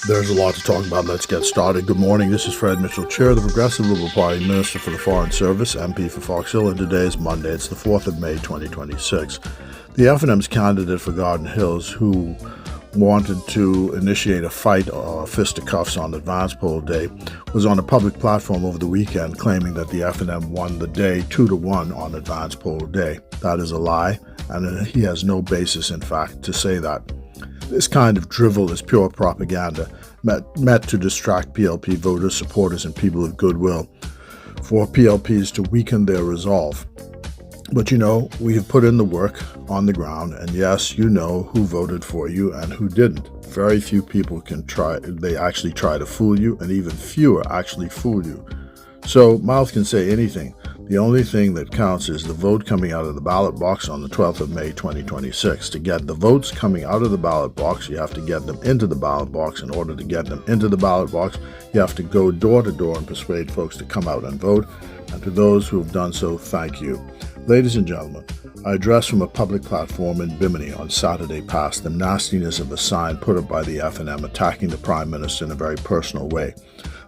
There's a lot to talk about. Let's get started. Good morning. This is Fred Mitchell, Chair of the Progressive Liberal Party, Minister for the Foreign Service, MP for Fox Hill, and today is Monday. It's the 4th of May, 2026. The F&M's candidate for Garden Hills, who wanted to initiate a fight or fisticuffs on advance poll day, was on a public platform over the weekend claiming that the F&M won the day 2-1 on advance poll day. That is a lie, and he has no basis, in fact, to say that. This kind of drivel is pure propaganda, meant to distract PLP voters, supporters, and people of goodwill, for PLPs to weaken their resolve. But we have put in the work on the ground, and yes, you know who voted for you and who didn't. Very few people actually try to fool you, and even fewer actually fool you. So, mouth can say anything. The only thing that counts is the vote coming out of the ballot box on the 12th of May, 2026. To get the votes coming out of the ballot box, you have to get them into the ballot box. In order to get them into the ballot box, you have to go door to door and persuade folks to come out and vote. And to those who have done so, thank you. Ladies and gentlemen, I addressed from a public platform in Bimini on Saturday past the nastiness of a sign put up by the F&M attacking the Prime Minister in a very personal way.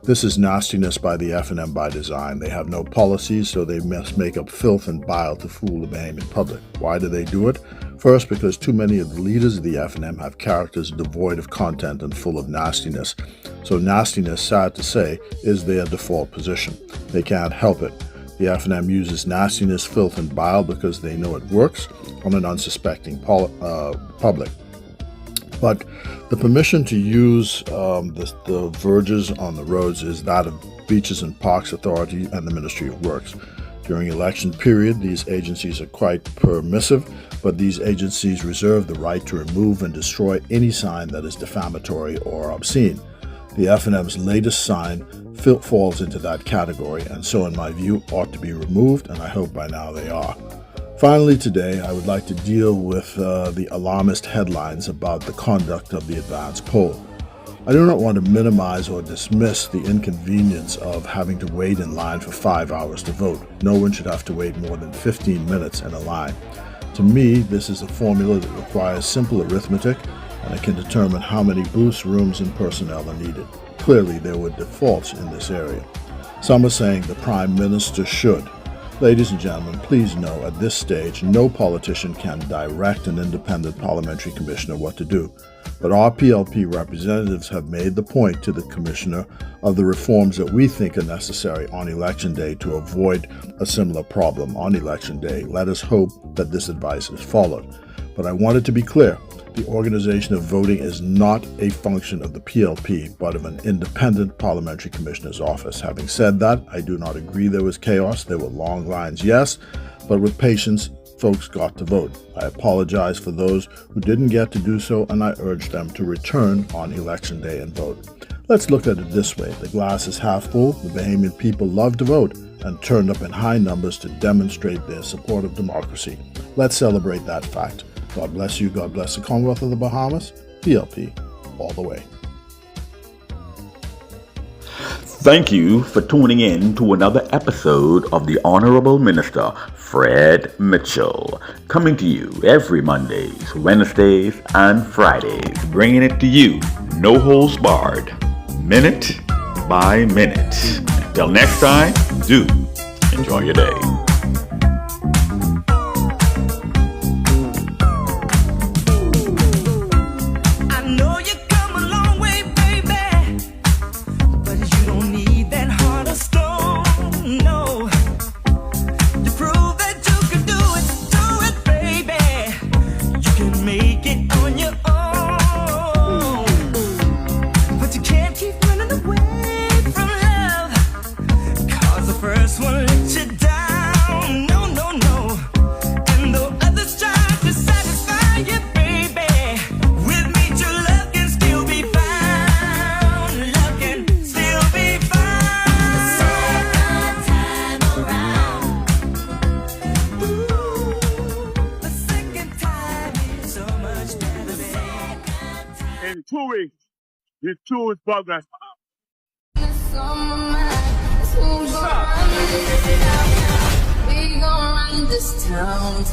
This is nastiness by the F&M by design. They have no policies, so they must make up filth and bile to fool the Bahamian public. Why do they do it? First, because too many of the leaders of the F&M have characters devoid of content and full of nastiness. So nastiness, sad to say, is their default position. They can't help it. The F&M uses nastiness, filth, and bile because they know it works on an unsuspecting public. But the permission to use the verges on the roads is that of Beaches and Parks Authority and the Ministry of Works. During election period, these agencies are quite permissive, but these agencies reserve the right to remove and destroy any sign that is defamatory or obscene. The F&M's latest sign falls into that category, and so in my view ought to be removed, and I hope by now they are. Finally today, I would like to deal with the alarmist headlines about the conduct of the advance poll. I do not want to minimize or dismiss the inconvenience of having to wait in line for 5 hours to vote. No one should have to wait more than 15 minutes in a line. To me, this is a formula that requires simple arithmetic, and it can determine how many booths, rooms, and personnel are needed. Clearly, there were defaults in this area. Some are saying the Prime Minister should. Ladies and gentlemen, please know at this stage, no politician can direct an independent Parliamentary Commissioner what to do. But our PLP representatives have made the point to the Commissioner of the reforms that we think are necessary on Election Day to avoid a similar problem on Election Day. Let us hope that this advice is followed. But I want it to be clear. The organization of voting is not a function of the PLP, but of an independent Parliamentary Commissioner's office. Having said that, I do not agree there was chaos. There were long lines, yes, but with patience, folks got to vote. I apologize for those who didn't get to do so, and I urge them to return on Election Day and vote. Let's look at it this way. The glass is half full. The Bahamian people love to vote and turned up in high numbers to demonstrate their support of democracy. Let's celebrate that fact. God bless you. God bless the Commonwealth of the Bahamas. PLP, all the way. Thank you for tuning in to another episode of the Honorable Minister Fred Mitchell, coming to you every Mondays, Wednesdays, and Fridays, bringing it to you, no holds barred, minute by minute. Until next time, do enjoy your day. In 2 weeks, this tour is progress. We gon' run this town.